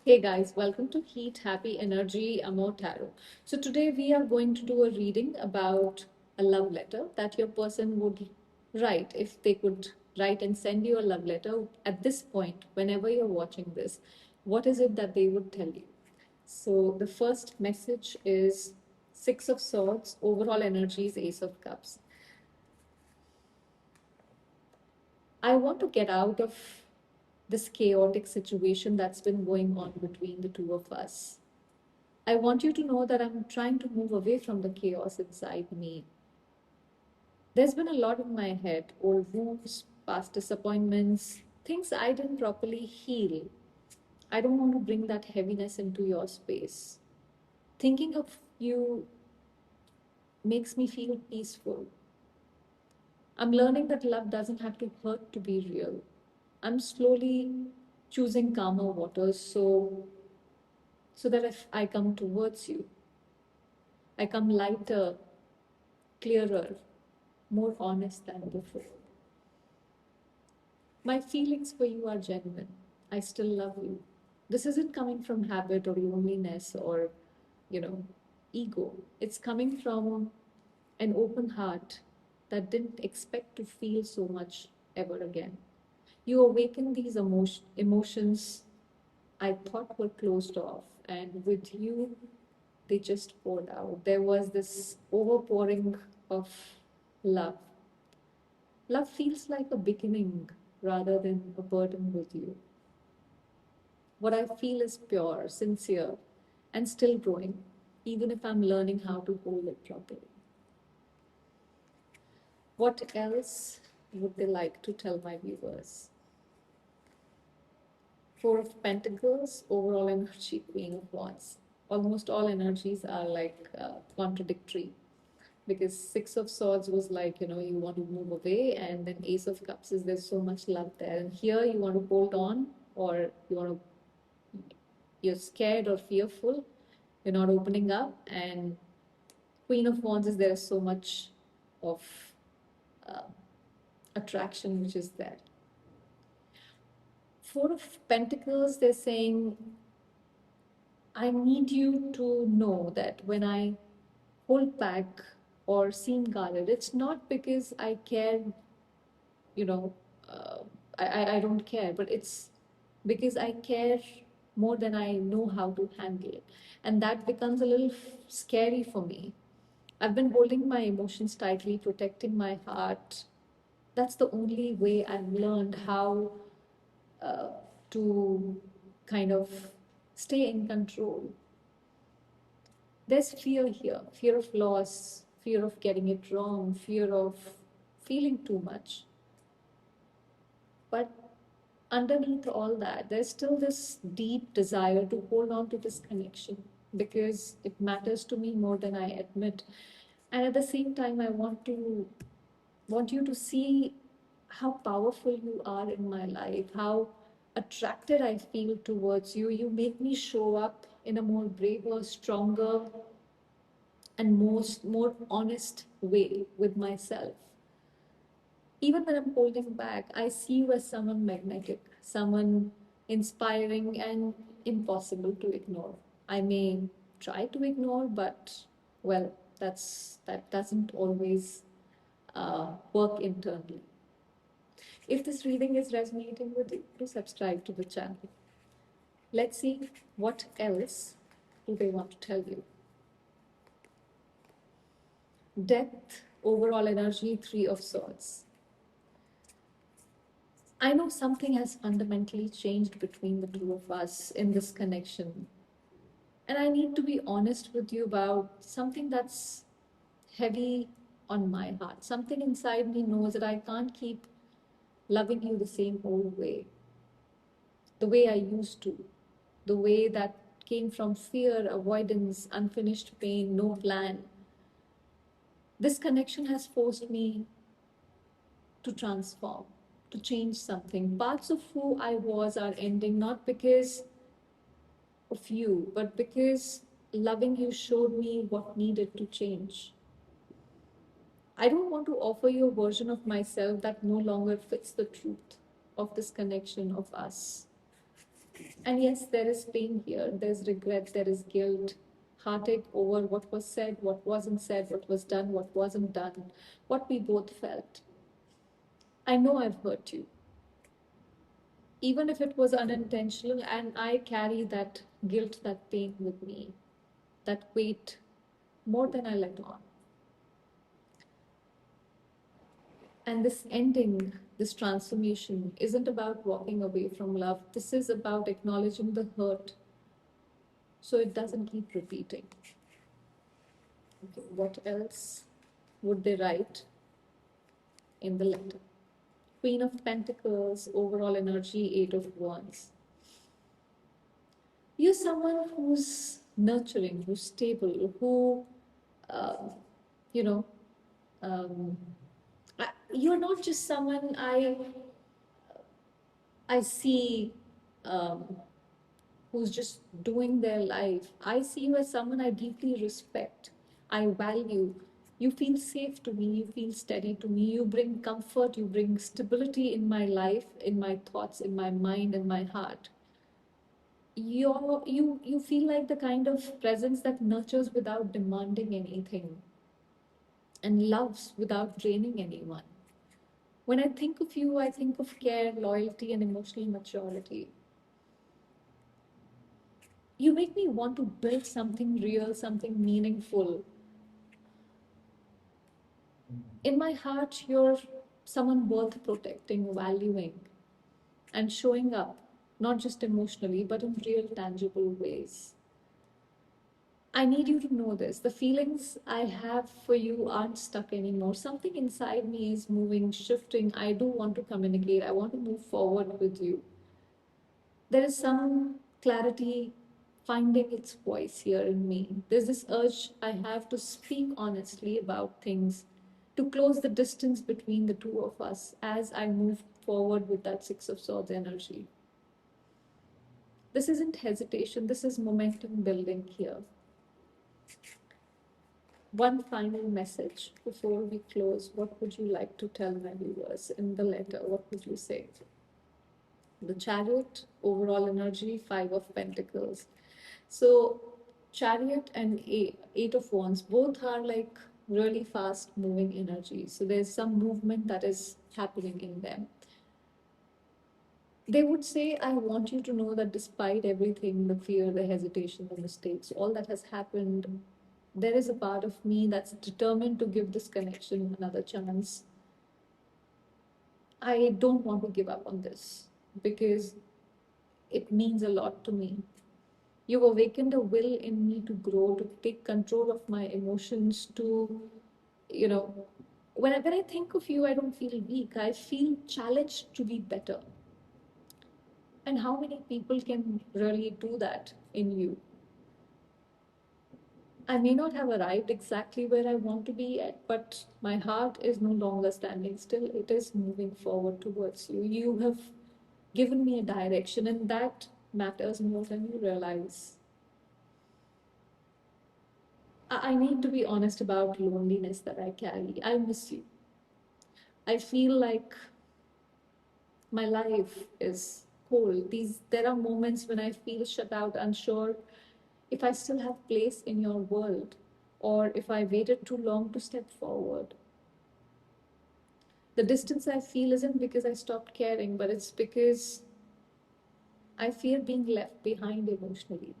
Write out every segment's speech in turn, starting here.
Hey guys, welcome to Heat Happy Energy Amor Tarot. So today we are going to do a reading about a love letter that your person would write if they could write and send you a love letter at this point, whenever you're watching this. What is it that they would tell you? So the first message is Six of Swords, overall energy is Ace of Cups. I want to get out of this chaotic situation that's been going on between the two of us. I want you to know that I'm trying to move away from the chaos inside me. There's been a lot in my head, old wounds, past disappointments, things I didn't properly heal. I don't want to bring that heaviness into your space. Thinking of you makes me feel peaceful. I'm learning that love doesn't have to hurt to be real. I'm slowly choosing calmer waters so that if I come towards you, I come lighter, clearer, more honest than before. My feelings for you are genuine. I still love you. This isn't coming from habit or loneliness or, you know, ego. It's coming from an open heart that didn't expect to feel so much ever again. You awaken these emotions I thought were closed off, and with you, they just poured out. There was this overpouring of love. Love feels like a beginning rather than a burden with you. What I feel is pure, sincere, and still growing, even if I'm learning how to hold it properly. What else would they like to tell my viewers? Four of Pentacles, overall energy, Queen of Wands. Almost all energies are like contradictory because Six of Swords was like, you want to move away, and then Ace of Cups is there's so much love there. And here you want to hold on, or you're scared or fearful, you're not opening up, and Queen of Wands is there so much of uh, attraction which is there. Four of Pentacles, they're saying, I need you to know that when I hold back or seem guarded, it's not because I care, you know, uh, I don't care, but it's because I care more than I know how to handle it. And that becomes a little scary for me. I've been holding my emotions tightly, protecting my heart. That's the only way I've learned how uh, to kind of stay in control. There's fear here, fear of loss, fear of getting it wrong, fear of feeling too much. But underneath all that, there's still this deep desire to hold on to this connection because it matters to me more than I admit. And at the same time, I want you to see how powerful you are in my life, how attracted I feel towards you. You make me show up in a more braver, stronger, and more honest way with myself. Even when I'm holding back, I see you as someone magnetic, someone inspiring and impossible to ignore. I may try to ignore, but well, that doesn't always work internally. If this reading is resonating with you, do subscribe to the channel. Let's see what else do they want to tell you. Death, overall energy, Three of Swords. I know something has fundamentally changed between the two of us in this connection. And I need to be honest with you about something that's heavy on my heart. Something inside me knows that I can't keep loving you the same old way, the way I used to, the way that came from fear, avoidance, unfinished pain, no plan. This connection has forced me to transform, to change something. Parts of who I was are ending, not because of you, but because loving you showed me what needed to change. I don't want to offer you a version of myself that no longer fits the truth of this connection of us. And yes, there is pain here, there's regret, there is guilt, heartache over what was said, what wasn't said, what was done, what wasn't done, what we both felt. I know I've hurt you, even if it was unintentional, and I carry that guilt, that pain with me, that weight more than I let on. And this ending, this transformation, isn't about walking away from love. This is about acknowledging the hurt so it doesn't keep repeating. Okay, what else would they write in the letter? Queen of Pentacles, overall energy, Eight of Wands. You're someone who's nurturing, who's stable, who, uh, you know, um, you're not just someone I see who's just doing their life. I see you as someone I deeply respect. I value. You feel safe to me. You feel steady to me. You bring comfort. You bring stability in my life, in my thoughts, in my mind, in my heart. You feel like the kind of presence that nurtures without demanding anything and loves without draining anyone. When I think of you, I think of care, loyalty, and emotional maturity. You make me want to build something real, something meaningful. In my heart, you're someone worth protecting, valuing, and showing up, not just emotionally, but in real, tangible ways. I need you to know this. The feelings I have for you aren't stuck anymore. Something inside me is moving, shifting. I do want to communicate. I want to move forward with you. There is some clarity finding its voice here in me. There's this urge I have to speak honestly about things, to close the distance between the two of us as I move forward with that Six of Swords energy. This isn't hesitation, this is momentum building here. One final message before we close. What would you like to tell my viewers in the letter? What would you say? The Chariot, overall energy, Five of Pentacles. So, Chariot and Eight of Wands both are like really fast moving energies. So, there's some movement that is happening in them. They would say, I want you to know that despite everything, the fear, the hesitation, the mistakes, all that has happened, there is a part of me that's determined to give this connection another chance. I don't want to give up on this because it means a lot to me. You've awakened a will in me to grow, to take control of my emotions, to, you know, when I think of you, I don't feel weak. I feel challenged to be better. And how many people can really do that in you? I may not have arrived exactly where I want to be at, but my heart is no longer standing still. It is moving forward towards you. You have given me a direction, and that matters more than you realize. I need to be honest about loneliness that I carry. I miss you. I feel like my life is cold. There are moments when I feel shut out, unsure if I still have place in your world, or if I waited too long to step forward. The distance I feel isn't because I stopped caring, but it's because I fear being left behind emotionally.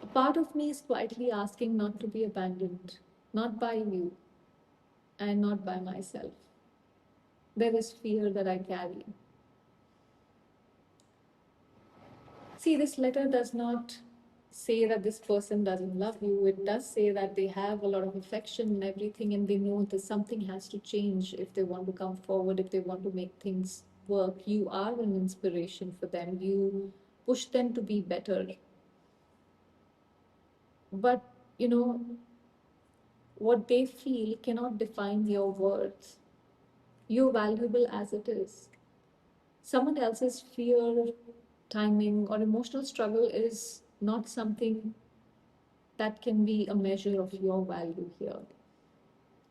A part of me is quietly asking not to be abandoned, not by you and not by myself. There is fear that I carry. See, this letter does not say that this person doesn't love you. It does say that they have a lot of affection and everything, and they know that something has to change if they want to come forward, if they want to make things work. You are an inspiration for them. You push them to be better. But, you know, what they feel cannot define your worth. You're valuable as it is. Someone else's fear, timing, or emotional struggle is not something that can be a measure of your value here.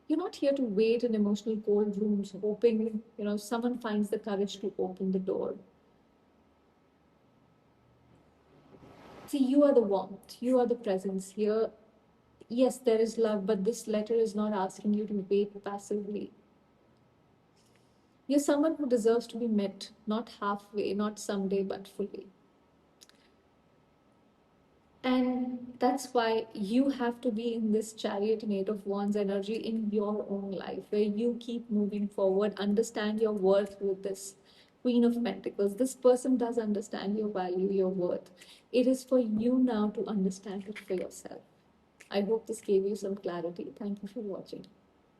You're not here to wait in emotional cold rooms, hoping, someone finds the courage to open the door. See, you are the warmth, you are the presence here. Yes, there is love, but this letter is not asking you to wait passively. You're someone who deserves to be met, not halfway, not someday, but fully. And that's why you have to be in this chariot and eight of wands energy in your own life, where you keep moving forward, understand your worth with this Queen of Pentacles. This person does understand your value, your worth. It is for you now to understand it for yourself. I hope this gave you some clarity. Thank you for watching.